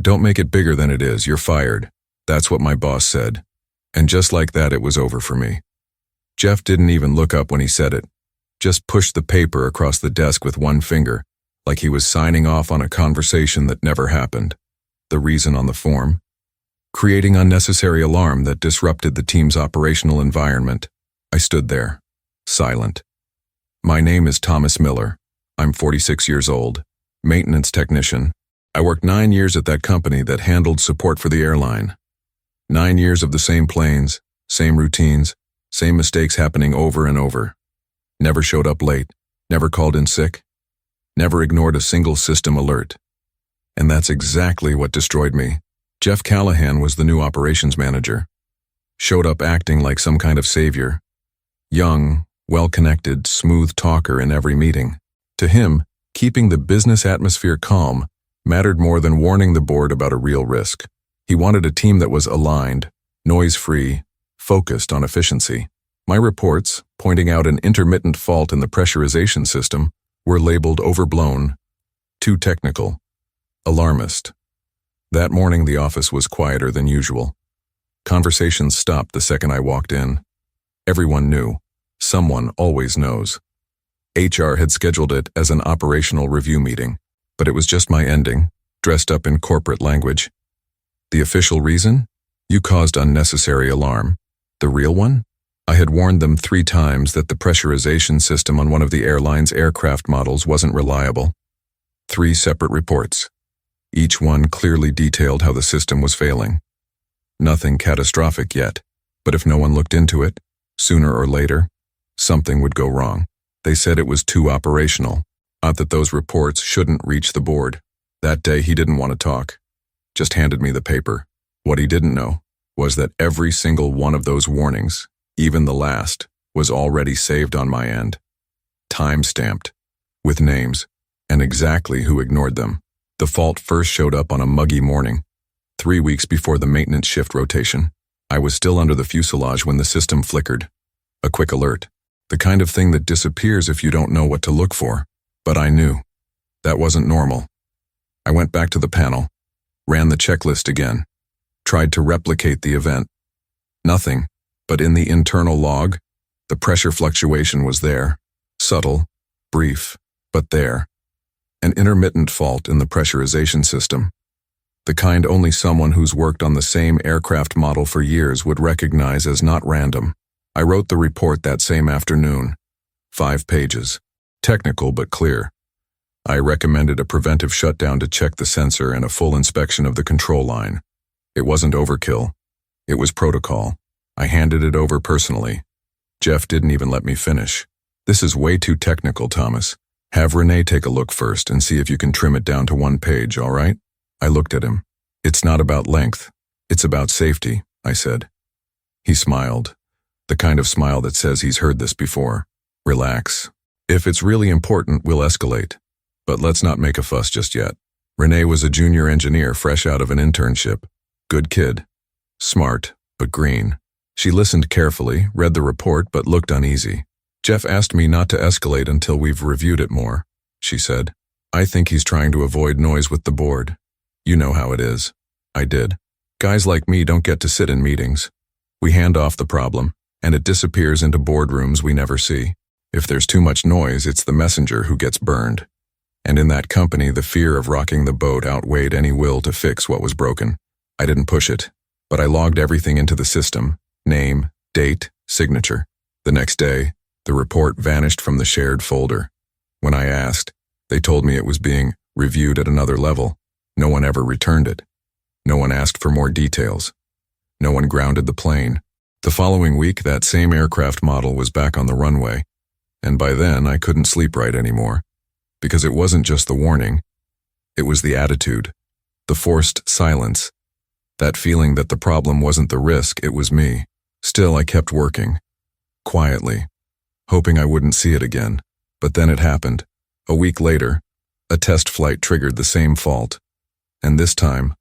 "Don't make it bigger than it is, you're fired." That's what my boss said. And just like that, it was over for me. Jeff didn't even look up when he said it. Just pushed the paper across the desk with one finger, like he was signing off on a conversation that never happened. The reason on the form? Creating unnecessary alarm that disrupted the team's operational environment. I stood there, silent. "My name is Thomas Miller. I'm 46 years old, maintenance technician. I worked 9 years at that company that handled support for the airline. 9 years of the same planes, same routines, same mistakes happening over and over. Never showed up late, never called in sick, never ignored a single system alert. And that's exactly what destroyed me." Jeff Callahan was the new operations manager. Showed up acting like some kind of savior. Young, well-connected, smooth talker in every meeting. To him, keeping the business atmosphere calm mattered more than warning the board about a real risk. He wanted a team that was aligned, noise-free, focused on efficiency. My reports, pointing out an intermittent fault in the pressurization system, were labeled overblown, too technical, alarmist. That morning the office was quieter than usual. Conversations stopped the second I walked in. Everyone knew. Someone always knows. HR had scheduled it as an operational review meeting, but it was just my ending, dressed up in corporate language. The official reason? You caused unnecessary alarm. The real one? I had warned them 3 times that the pressurization system on one of the airline's aircraft models wasn't reliable. 3 separate reports. Each one clearly detailed how the system was failing. Nothing catastrophic yet, but if no one looked into it, sooner or later, something would go wrong. They said it was too operational, not that those reports shouldn't reach the board. That day he didn't want to talk, just handed me the paper. What he didn't know was that every single one of those warnings, even the last, was already saved on my end. Time-stamped, with names, and exactly who ignored them. The fault first showed up on a muggy morning, 3 weeks before the maintenance shift rotation. I was still under the fuselage when the system flickered. A quick alert. The kind of thing that disappears if you don't know what to look for. But I knew. That wasn't normal. I went back to the panel, ran the checklist again, tried to replicate the event. Nothing, but in the internal log, the pressure fluctuation was there. Subtle, brief, but there. An intermittent fault in the pressurization system. The kind only someone who's worked on the same aircraft model for years would recognize as not random. I wrote the report that same afternoon. 5 pages. Technical but clear. I recommended a preventive shutdown to check the sensor and a full inspection of the control line. It wasn't overkill. It was protocol. I handed it over personally. Jeff didn't even let me finish. "This is way too technical, Thomas. Have Renee take a look first and see if you can trim it down to 1 page, all right?" I looked at him. "It's not about length. It's about safety," I said. He smiled. The kind of smile that says he's heard this before. "Relax. If it's really important, we'll escalate. But let's not make a fuss just yet." Renee was a junior engineer fresh out of an internship. Good kid. Smart, but green. She listened carefully, read the report, but looked uneasy. "Jeff asked me not to escalate until we've reviewed it more," she said. "I think he's trying to avoid noise with the board. You know how it is." I did. Guys like me don't get to sit in meetings. We hand off the problem, and it disappears into boardrooms we never see. If there's too much noise, it's the messenger who gets burned. And in that company, the fear of rocking the boat outweighed any will to fix what was broken. I didn't push it, but I logged everything into the system: name, date, signature. The next day, the report vanished from the shared folder. When I asked, they told me it was being reviewed at another level. No one ever returned it. No one asked for more details. No one grounded the plane. The following week, that same aircraft model was back on the runway, and by then I couldn't sleep right anymore, because it wasn't just the warning, it was the attitude, the forced silence, that feeling that the problem wasn't the risk, it was me. Still, I kept working, quietly, hoping I wouldn't see it again. But then it happened. A week later, a test flight triggered the same fault, and this time,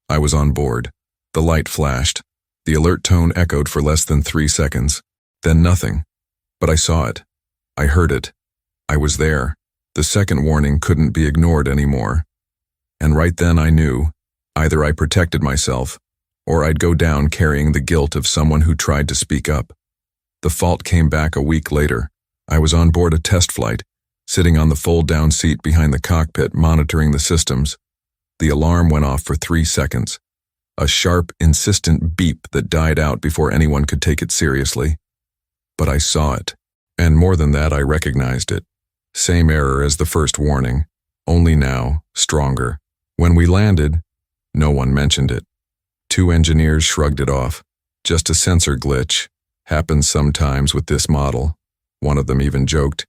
I was on board. The light flashed. The alert tone echoed for less than 3 seconds, then nothing. But I saw it. I heard it. I was there. The second warning couldn't be ignored anymore. And right then I knew Either I protected myself, or I'd go down carrying the guilt of someone who tried to speak up. The fault came back a week later. I was on board a test flight, sitting on the fold-down seat behind the cockpit monitoring the systems. The alarm went off for 3 seconds. A sharp, insistent beep that died out before anyone could take it seriously. But I saw it. And more than that, I recognized it. Same error as the first warning, only now, stronger. When we landed, no one mentioned it. 2 engineers shrugged it off. Just a sensor glitch. Happens sometimes with this model. One of them even joked,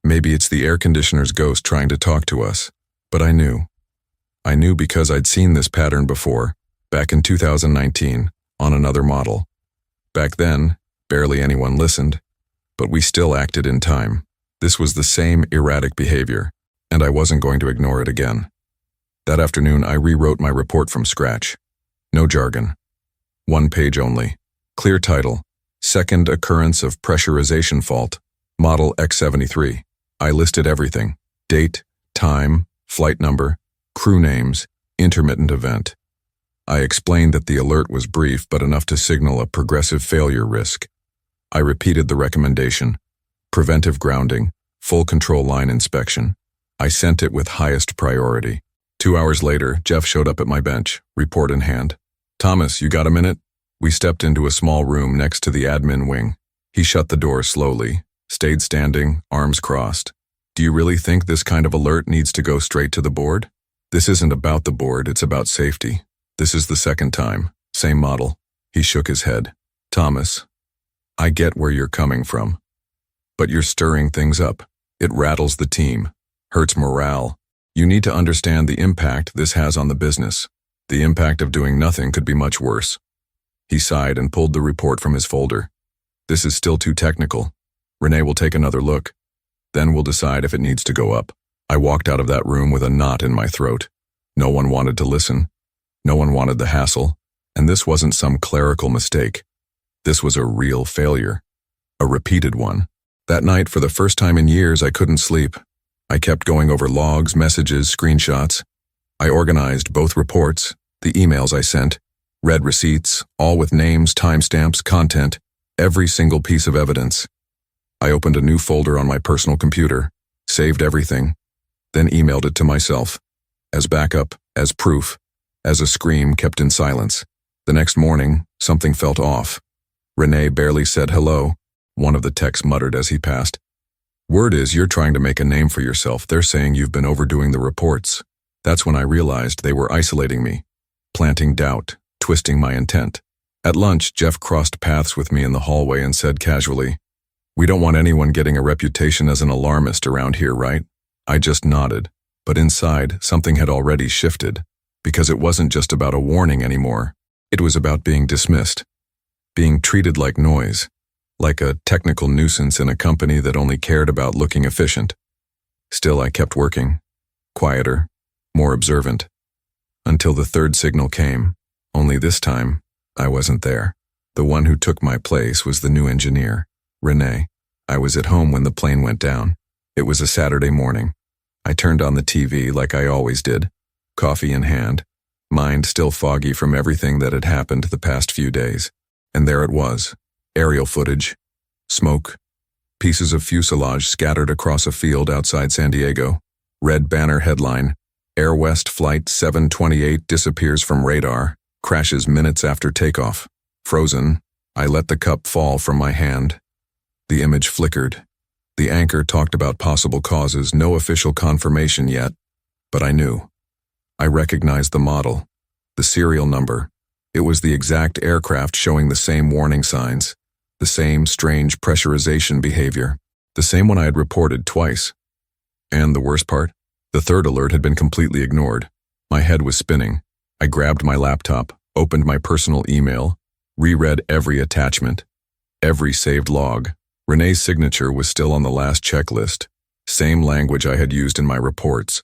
maybe it's the air conditioner's ghost trying to talk to us. But I knew. I knew because I'd seen this pattern before, back in 2019, on another model. Back then, barely anyone listened, but we still acted in time. This was the same erratic behavior, and I wasn't going to ignore it again. That afternoon, I rewrote my report from scratch. No jargon. 1 page only. Clear title, Second Occurrence of Pressurization Fault, Model X73. I listed everything: date, time, flight number, crew names, intermittent event. I explained that the alert was brief but enough to signal a progressive failure risk. I repeated the recommendation: preventive grounding, full control line inspection. I sent it with highest priority. 2 hours later, Jeff showed up at my bench, report in hand. "Thomas, you got a minute?" We stepped into a small room next to the admin wing. He shut the door slowly, stayed standing, arms crossed. "Do you really think this kind of alert needs to go straight to the board?" "This isn't about the board, it's about safety. This is the second time, same model." He shook his head. "Thomas, I get where you're coming from. But you're stirring things up. It rattles the team, hurts morale. You need to understand the impact this has on the business. The impact of doing nothing could be much worse." He sighed and pulled the report from his folder. "This is still too technical. Renee will take another look. Then we'll decide if it needs to go up." I walked out of that room with a knot in my throat. No one wanted to listen. No one wanted the hassle. And this wasn't some clerical mistake. This was a real failure. A repeated one. That night, for the first time in years, I couldn't sleep. I kept going over logs, messages, screenshots. I organized both reports, the emails I sent, read receipts, all with names, timestamps, content, every single piece of evidence. I opened a new folder on my personal computer, saved everything, then emailed it to myself, as backup, as proof, as a scream kept in silence. The next morning, something felt off. Renee barely said hello, one of the techs muttered as he passed. "Word is you're trying to make a name for yourself. They're saying you've been overdoing the reports." That's when I realized they were isolating me, planting doubt, twisting my intent. At lunch, Jeff crossed paths with me in the hallway and said casually, "We don't want anyone getting a reputation as an alarmist around here, right?" I just nodded, but inside, something had already shifted, because it wasn't just about a warning anymore. It was about being dismissed, being treated like noise, like a technical nuisance in a company that only cared about looking efficient. Still, I kept working, quieter, more observant, until the third signal came. Only this time, I wasn't there. The one who took my place was the new engineer, Renee. I was at home when the plane went down. It was a Saturday morning. I turned on the TV like I always did, coffee in hand, mind still foggy from everything that had happened the past few days. And there it was, aerial footage, smoke, pieces of fuselage scattered across a field outside San Diego, red banner headline, Air West Flight 728 disappears from radar, crashes minutes after takeoff. Frozen, I let the cup fall from my hand. The image flickered. The anchor talked about possible causes, no official confirmation yet, but I knew. I recognized the model, the serial number. It was the exact aircraft showing the same warning signs, the same strange pressurization behavior, the same one I had reported twice. And the worst part? The third alert had been completely ignored. My head was spinning. I grabbed my laptop, opened my personal email, reread every attachment, every saved log. Renee's signature was still on the last checklist, same language I had used in my reports.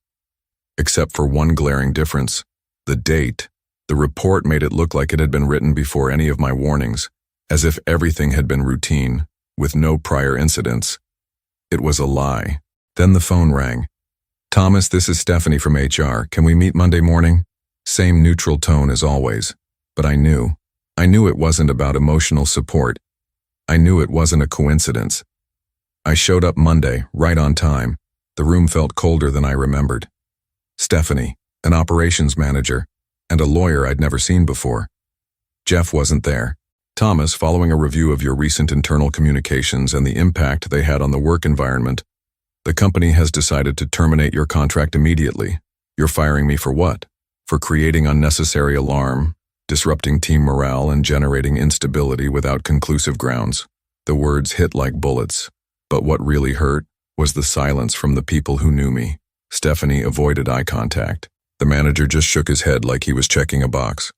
Except for one glaring difference, the date. The report made it look like it had been written before any of my warnings, as if everything had been routine, with no prior incidents. It was a lie. Then the phone rang. "Thomas, this is Stephanie from HR. Can we meet Monday morning?" Same neutral tone as always, but I knew. I knew it wasn't about emotional support. I knew it wasn't a coincidence. I showed up Monday, right on time. The room felt colder than I remembered. Stephanie, an operations manager, and a lawyer I'd never seen before. Jeff wasn't there. Thomas, following a review of your recent internal communications and the impact they had on the work environment, the company has decided to terminate your contract immediately. You're firing me for what? For creating unnecessary alarm, disrupting team morale, and generating instability without conclusive grounds. The words hit like bullets, but what really hurt was the silence from the people who knew me. Stephanie avoided eye contact. The manager just shook his head like he was checking a box.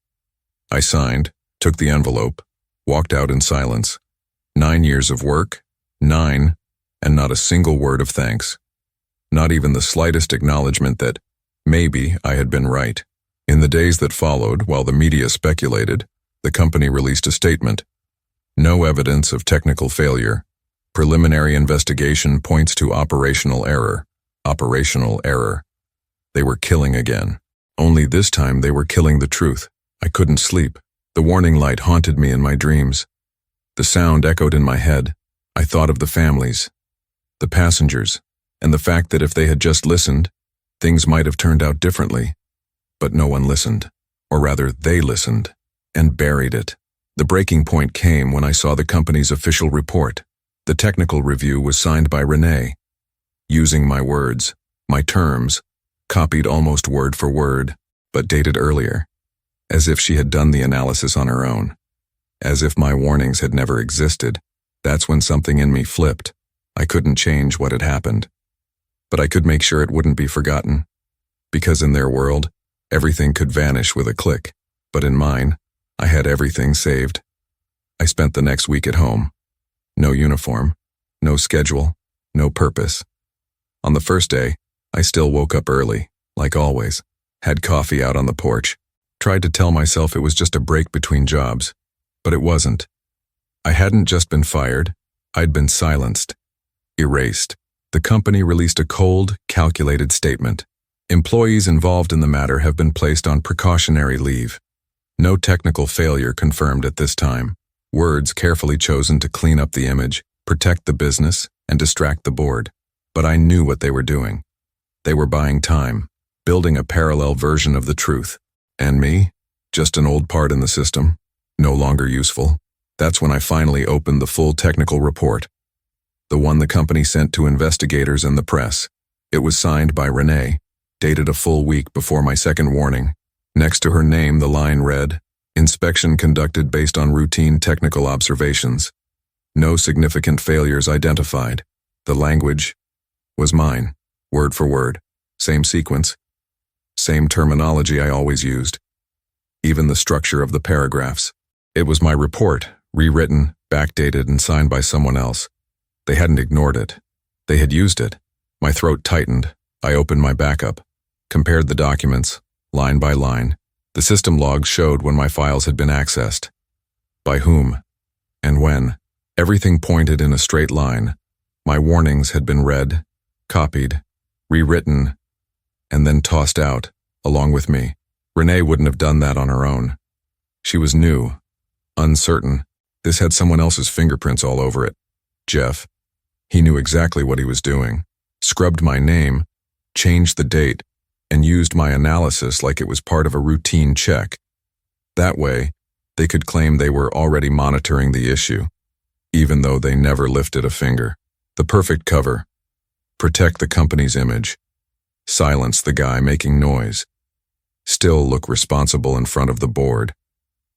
I signed, took the envelope, walked out in silence. 9 years of work, 9, and not a single word of thanks. Not even the slightest acknowledgement that maybe I had been right. In the days that followed, while the media speculated, the company released a statement. No evidence of technical failure. Preliminary investigation points to operational error. Operational error. They were killing again. Only this time they were killing the truth. I couldn't sleep. The warning light haunted me in my dreams. The sound echoed in my head. I thought of the families, the passengers, and the fact that if they had just listened, things might have turned out differently. But no one listened. Or rather, they listened, and buried it. The breaking point came when I saw the company's official report. The technical review was signed by Renee. Using my words, my terms, copied almost word for word, but dated earlier. As if she had done the analysis on her own. As if my warnings had never existed. That's when something in me flipped. I couldn't change what had happened. But I could make sure it wouldn't be forgotten. Because in their world, everything could vanish with a click. But in mine, I had everything saved. I spent the next week at home. No uniform, no schedule, no purpose. On the first day, I still woke up early, like always. Had coffee out on the porch. Tried to tell myself it was just a break between jobs. But it wasn't. I hadn't just been fired. I'd been silenced. Erased. The company released a cold, calculated statement. Employees involved in the matter have been placed on precautionary leave. No technical failure confirmed at this time. Words carefully chosen to clean up the image, protect the business, and distract the board. But I knew what they were doing. They were buying time, building a parallel version of the truth. And me? Just an old part in the system, no longer useful. That's when I finally opened the full technical report. The one the company sent to investigators and the press. It was signed by Renee, dated a full week before my second warning. Next to her name, the line read, "Inspection conducted based on routine technical observations. No significant failures identified." The language was mine, word for word. Same sequence. Same terminology I always used. Even the structure of the paragraphs. It was my report, rewritten, backdated, and signed by someone else. They hadn't ignored it. They had used it. My throat tightened. I opened my backup, compared the documents, line by line. The system logs showed when my files had been accessed. By whom, and when. Everything pointed in a straight line. My warnings had been read, copied, rewritten, and then tossed out, along with me. Renee wouldn't have done that on her own. She was new, uncertain. This had someone else's fingerprints all over it. Jeff. He knew exactly what he was doing. Scrubbed my name, changed the date, and used my analysis like it was part of a routine check. That way, they could claim they were already monitoring the issue, even though they never lifted a finger. The perfect cover. Protect the company's image. Silence the guy making noise. Still look responsible in front of the board.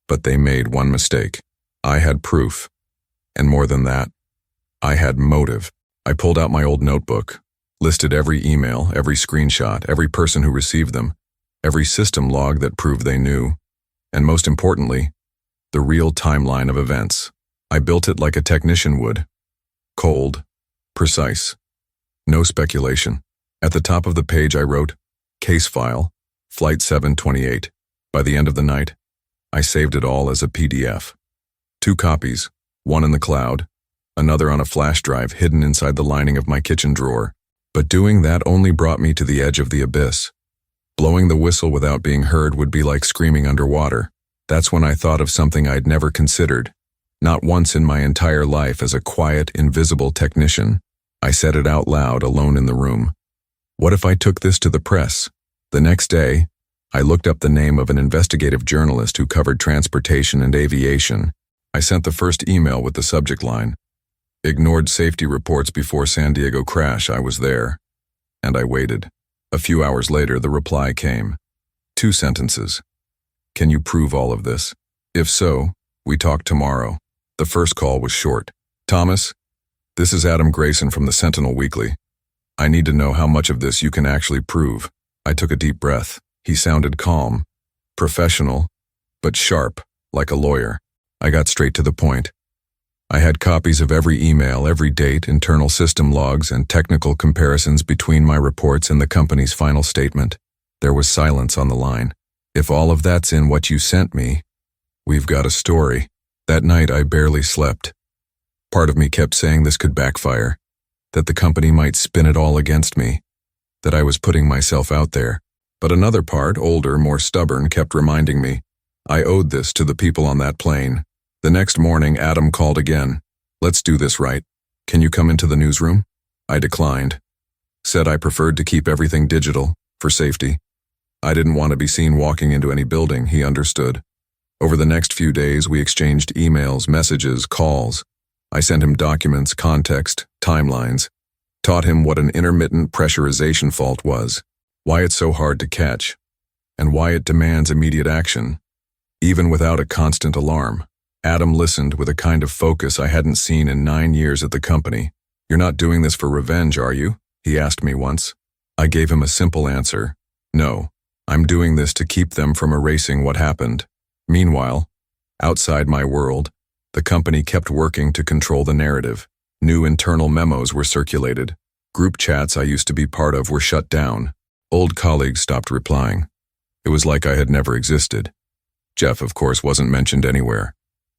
But they made one mistake. I had proof. And more than that, I had motive. I pulled out my old notebook, listed every email, every screenshot, every person who received them, every system log that proved they knew, and most importantly, the real timeline of events. I built it like a technician would. Cold, precise, no speculation. At the top of the page I wrote, "Case file, Flight 728. By the end of the night, I saved it all as a PDF. 2 copies, one in the cloud, another on a flash drive hidden inside the lining of my kitchen drawer. But doing that only brought me to the edge of the abyss. Blowing the whistle without being heard would be like screaming underwater. That's when I thought of something I'd never considered. Not once in my entire life as a quiet, invisible technician. I said it out loud, alone in the room. What if I took this to the press? The next day, I looked up the name of an investigative journalist who covered transportation and aviation. I sent the first email with the subject line, "Ignored safety reports before San Diego crash. I was there." And I waited. A few hours later, the reply came. 2 sentences. "Can you prove all of this? If so, we talk tomorrow." The first call was short. "Thomas, this is Adam Grayson from the Sentinel Weekly. I need to know how much of this you can actually prove." I took a deep breath. He sounded calm, professional, but sharp, like a lawyer. I got straight to the point. I had copies of every email, every date, internal system logs, and technical comparisons between my reports and the company's final statement. There was silence on the line. "If all of that's in what you sent me, we've got a story." That night I barely slept. Part of me kept saying this could backfire, that the company might spin it all against me, that I was putting myself out there. But another part, older, more stubborn, kept reminding me I owed this to the people on that plane. The next morning, Adam called again. "Let's do this right. Can you come into the newsroom?" I declined. Said I preferred to keep everything digital, for safety. I didn't want to be seen walking into any building. He understood. Over the next few days, we exchanged emails, messages, calls. I sent him documents, context, timelines, taught him what an intermittent pressurization fault was, why it's so hard to catch, and why it demands immediate action, even without a constant alarm. Adam listened with a kind of focus I hadn't seen in 9 years at the company. "You're not doing this for revenge, are you?" he asked me once. I gave him a simple answer. "No, I'm doing this to keep them from erasing what happened." Meanwhile, outside my world, the company kept working to control the narrative. New internal memos were circulated. Group chats I used to be part of were shut down. Old colleagues stopped replying. It was like I had never existed. Jeff, of course, wasn't mentioned anywhere.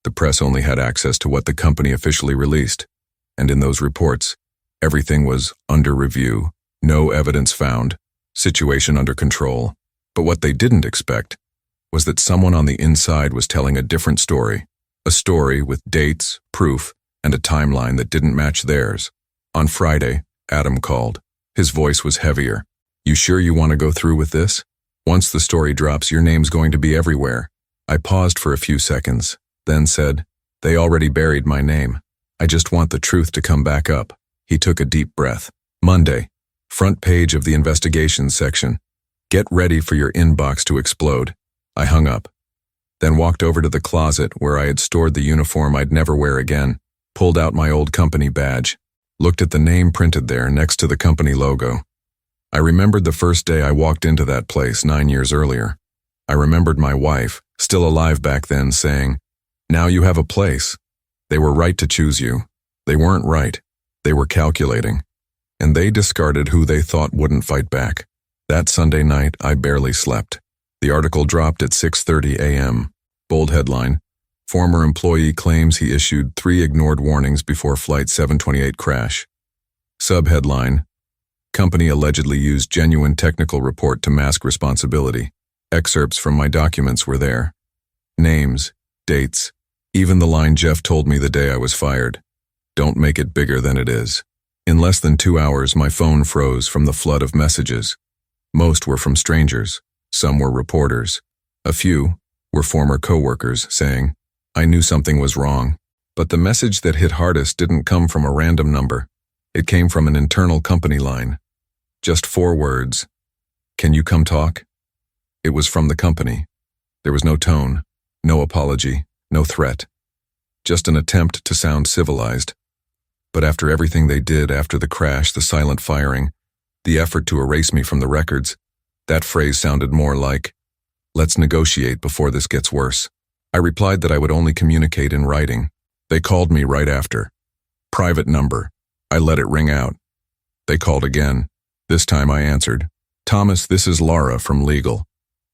The press only had access to what the company officially released. And in those reports, everything was under review, no evidence found, situation under control. But what they didn't expect was that someone on the inside was telling a different story. A story with dates, proof, and a timeline that didn't match theirs. On Friday, Adam called. His voice was heavier. "You sure you want to go through with this? Once the story drops, your name's going to be everywhere." I paused for a few seconds, then said, "They already buried my name. I just want the truth to come back up." He took a deep breath. Monday, front page of the investigations section. "Get ready for your inbox to explode." I hung up, then walked over to the closet where I had stored the uniform I'd never wear again, pulled out my old company badge, looked at the name printed there next to the company logo. I remembered the first day I walked into that place 9 years earlier. I remembered my wife, still alive back then, saying, "Now you have a place." They were right to choose you. They weren't right. They were calculating. And they discarded who they thought wouldn't fight back. That Sunday night, I barely slept. The article dropped at 6:30 a.m. Bold headline, "Former employee claims he issued 3 ignored warnings before Flight 728 crash." Subheadline, "Company allegedly used genuine technical report to mask responsibility." Excerpts from my documents were there. Names, dates, even the line Jeff told me the day I was fired. "Don't make it bigger than it is." In less than 2 hours, my phone froze from the flood of messages. Most were from strangers. Some were reporters. A few were former coworkers saying, "I knew something was wrong." But the message that hit hardest didn't come from a random number. It came from an internal company line. Just 4 words. "Can you come talk?" It was from the company. There was no tone, no apology, no threat. Just an attempt to sound civilized. But after everything they did after the crash, the silent firing, the effort to erase me from the records, that phrase sounded more like, "Let's negotiate before this gets worse." I replied that I would only communicate in writing. They called me right after. Private number. I let it ring out. They called again. This time I answered. "Thomas, this is Laura from Legal.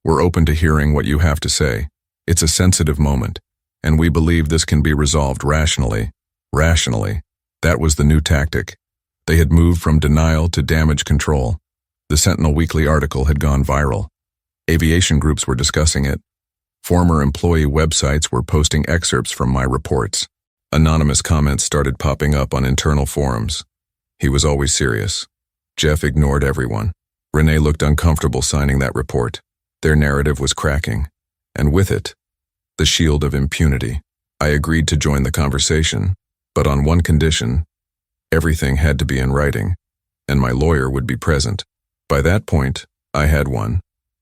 We're open to hearing what you have to say. It's a sensitive moment, and we believe this can be resolved rationally." Rationally. That was the new tactic. They had moved from denial to damage control. The Sentinel Weekly article had gone viral. Aviation groups were discussing it. Former employee websites were posting excerpts from my reports. Anonymous comments started popping up on internal forums. He was always serious. Jeff ignored everyone. Renee looked uncomfortable signing that report. Their narrative was cracking, and with it, the shield of impunity. I agreed to join the conversation, but on one condition: everything had to be in writing, and my lawyer would be present. By that point, I had one,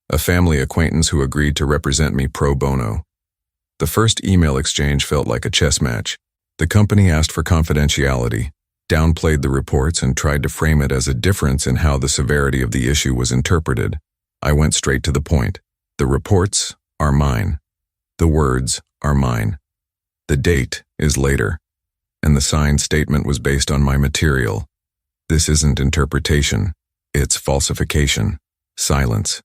a family acquaintance who agreed to represent me pro bono. The first email exchange felt like a chess match. The company asked for confidentiality, downplayed the reports, and tried to frame it as a difference in how the severity of the issue was interpreted. I went straight to the point. The reports are mine. The words are mine. The date is later, and the signed statement was based on my material. This isn't interpretation, it's falsification. Silence.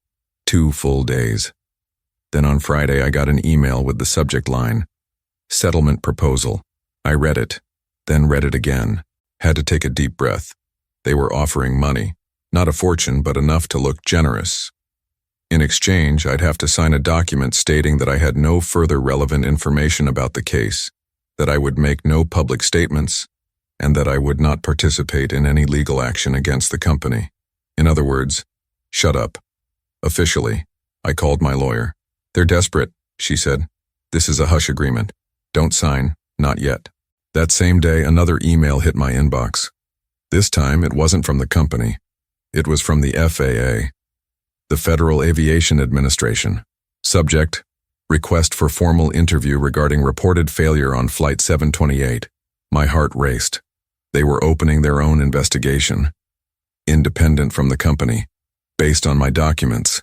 2 full days. Then on Friday I got an email with the subject line, "Settlement Proposal." I read it, then read it again. Had to take a deep breath. They were offering money, not a fortune, but enough to look generous. In exchange, I'd have to sign a document stating that I had no further relevant information about the case, that I would make no public statements, and that I would not participate in any legal action against the company. In other words, shut up. Officially, I called my lawyer. "They're desperate," she said. "This is a hush agreement. Don't sign, not yet." That same day, another email hit my inbox. This time, it wasn't from the company. It was from the FAA, the Federal Aviation Administration. Subject: request for formal interview regarding reported failure on Flight 728. My heart raced. They were opening their own investigation, independent from the company, based on my documents.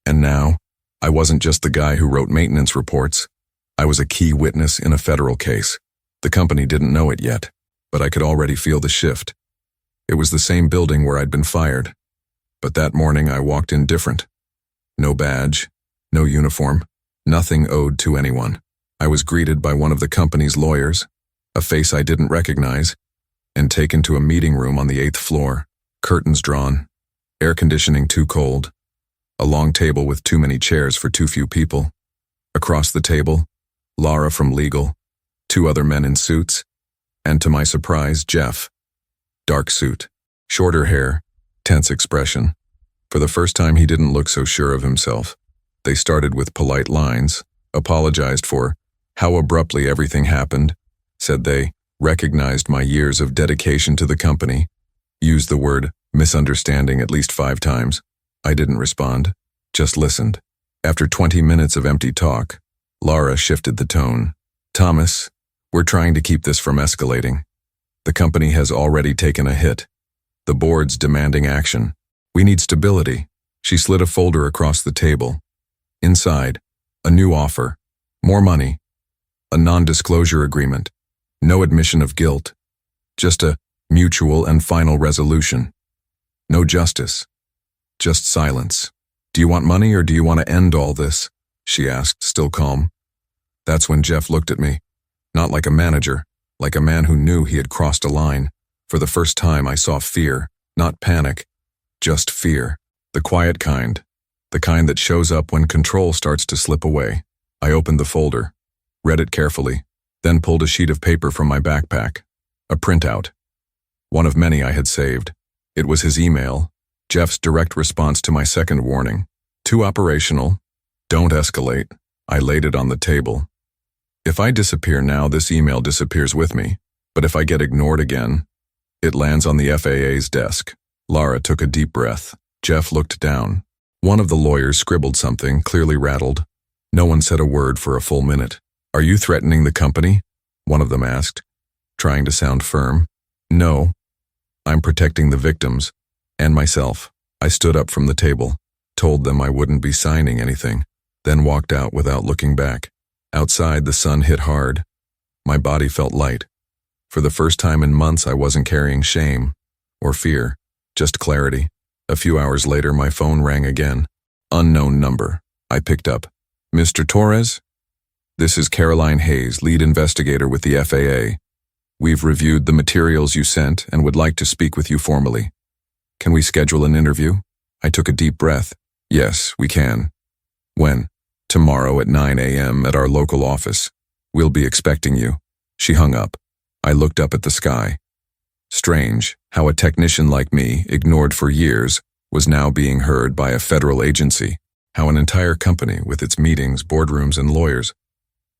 And now, I wasn't just the guy who wrote maintenance reports. I was a key witness in a federal case. The company didn't know it yet, but I could already feel the shift. It was the same building where I'd been fired. But that morning I walked in different. No badge, no uniform, nothing owed to anyone. I was greeted by one of the company's lawyers, a face I didn't recognize, and taken to a meeting room on the 8th floor, curtains drawn, air conditioning too cold, a long table with too many chairs for too few people. Across the table, Laura from legal, 2 other men in suits, and to my surprise, Jeff. Dark suit, shorter hair, tense expression. For the first time, he didn't look so sure of himself. They started with polite lines, apologized for how abruptly everything happened, said they recognized my years of dedication to the company, used the word misunderstanding at least 5 times. I didn't respond, just listened. After 20 minutes of empty talk, Laura shifted the tone. "Thomas, we're trying to keep this from escalating. The company has already taken a hit. The board's demanding action. We need stability." She slid a folder across the table. Inside, a new offer, more money, a non-disclosure agreement, no admission of guilt, just a mutual and final resolution. No justice, just silence. "Do you want money or do you want to end all this?" she asked, still calm. That's when Jeff looked at me, not like a manager, like a man who knew he had crossed a line. For the first time, I saw fear, not panic, just fear. The quiet kind, the kind that shows up when control starts to slip away. I opened the folder, read it carefully, then pulled a sheet of paper from my backpack, a printout. One of many I had saved. It was his email, Jeff's direct response to my second warning. Too operational, don't escalate. I laid it on the table. If I disappear now, this email disappears with me. But if I get ignored again, it lands on the FAA's desk. Laura took a deep breath. Jeff looked down. One of the lawyers scribbled something, clearly rattled. No one said a word for a full minute. "Are you threatening the company?" one of them asked, trying to sound firm. "No. I'm protecting the victims, and myself." I stood up from the table, told them I wouldn't be signing anything, then walked out without looking back. Outside, the sun hit hard. My body felt light. For the first time in months, I wasn't carrying shame or fear, just clarity. A few hours later, my phone rang again. Unknown number. I picked up. "Mr. Torres? This is Caroline Hayes, lead investigator with the FAA. We've reviewed the materials you sent and would like to speak with you formally. Can we schedule an interview?" I took a deep breath. "Yes, we can. When? Tomorrow at 9 a.m. at our local office. We'll be expecting you. She hung up. I looked up at the sky. Strange how a technician like me, ignored for years, was now being heard by a federal agency. How an entire company, with its meetings, boardrooms, and lawyers,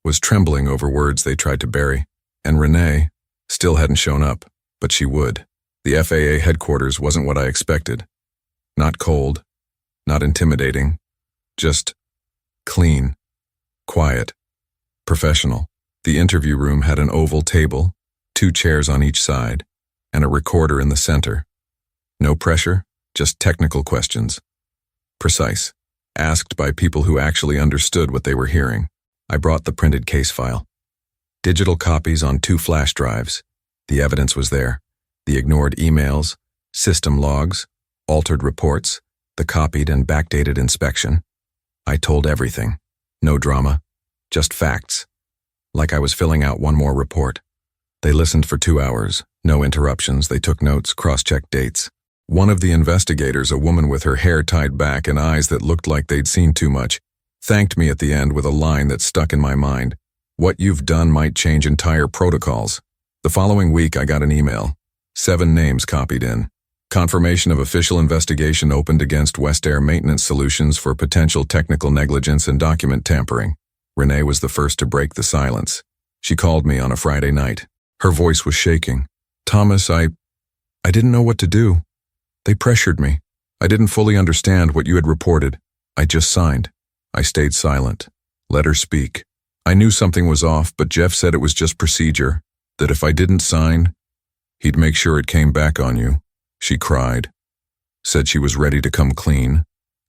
was trembling over words they tried to bury. And Renee still hadn't shown up, but she would. The FAA headquarters wasn't what I expected. Not cold, not intimidating, just clean, quiet, professional. The interview room had an oval table, 2 chairs on each side, and a recorder in the center. No pressure, just technical questions. Precise, asked by people who actually understood what they were hearing. I brought the printed case file. Digital copies on 2 flash drives. The evidence was there. The ignored emails, system logs, altered reports, the copied and backdated inspection. I told everything. No drama, just facts. Like I was filling out one more report. They listened for 2 hours, no interruptions. They took notes, cross-checked dates. One of the investigators, a woman with her hair tied back and eyes that looked like they'd seen too much, thanked me at the end with a line that stuck in my mind. What you've done might change entire protocols. The following week I got an email. 7 names copied in. Confirmation of official investigation opened against West Air Maintenance Solutions for potential technical negligence and document tampering. Renee was the first to break the silence. She called me on a Friday night. Her voice was shaking. Thomas, I didn't know what to do. They pressured me. I didn't fully understand what you had reported. I just signed. I stayed silent. Let her speak. I knew something was off, but Jeff said it was just procedure, that if I didn't sign, he'd make sure it came back on you. She cried. Said she was ready to come clean.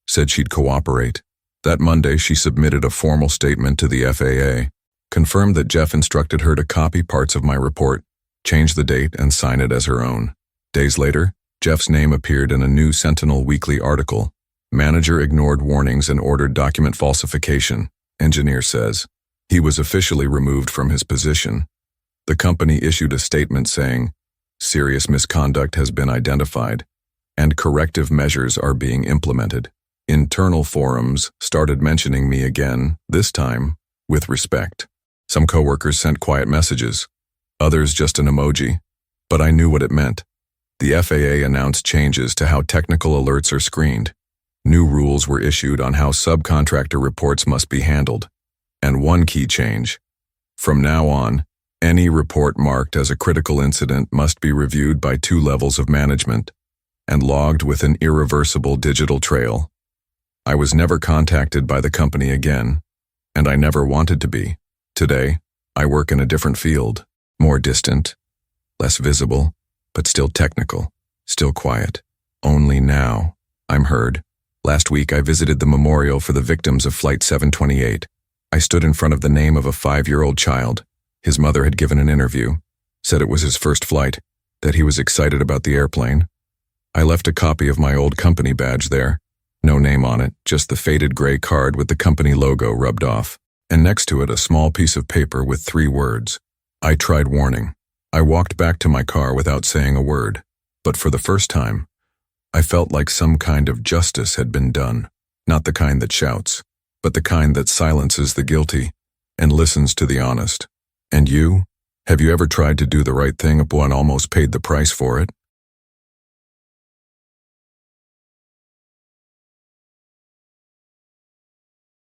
Said she'd cooperate. That Monday, she submitted a formal statement to the FAA, confirmed that Jeff instructed her to copy parts of my report, change the date, and sign it as her own. Days later, Jeff's name appeared in a new Sentinel weekly article. Manager ignored warnings and ordered document falsification, engineer says. He was officially removed from his position. The company issued a statement saying, serious misconduct has been identified, and corrective measures are being implemented. Internal forums started mentioning me again, this time with respect. Some coworkers sent quiet messages, others just an emoji, but I knew what it meant. The FAA announced changes to how technical alerts are screened. New rules were issued on how subcontractor reports must be handled. And one key change. From now on, any report marked as a critical incident must be reviewed by 2 levels of management and logged with an irreversible digital trail. I was never contacted by the company again, and I never wanted to be. Today, I work in a different field, more distant, less visible, but still technical, still quiet. Only now, I'm heard. Last week, I visited the memorial for the victims of Flight 728. I stood in front of the name of a 5-year-old child. His mother had given an interview, said it was his first flight, that he was excited about the airplane. I left a copy of my old company badge there. No name on it, just the faded gray card with the company logo rubbed off. And next to it, a small piece of paper with 3 words. I tried warning. I walked back to my car without saying a word. But for the first time, I felt like some kind of justice had been done. Not the kind that shouts, but the kind that silences the guilty and listens to the honest. And you? Have you ever tried to do the right thing and almost paid the price for it?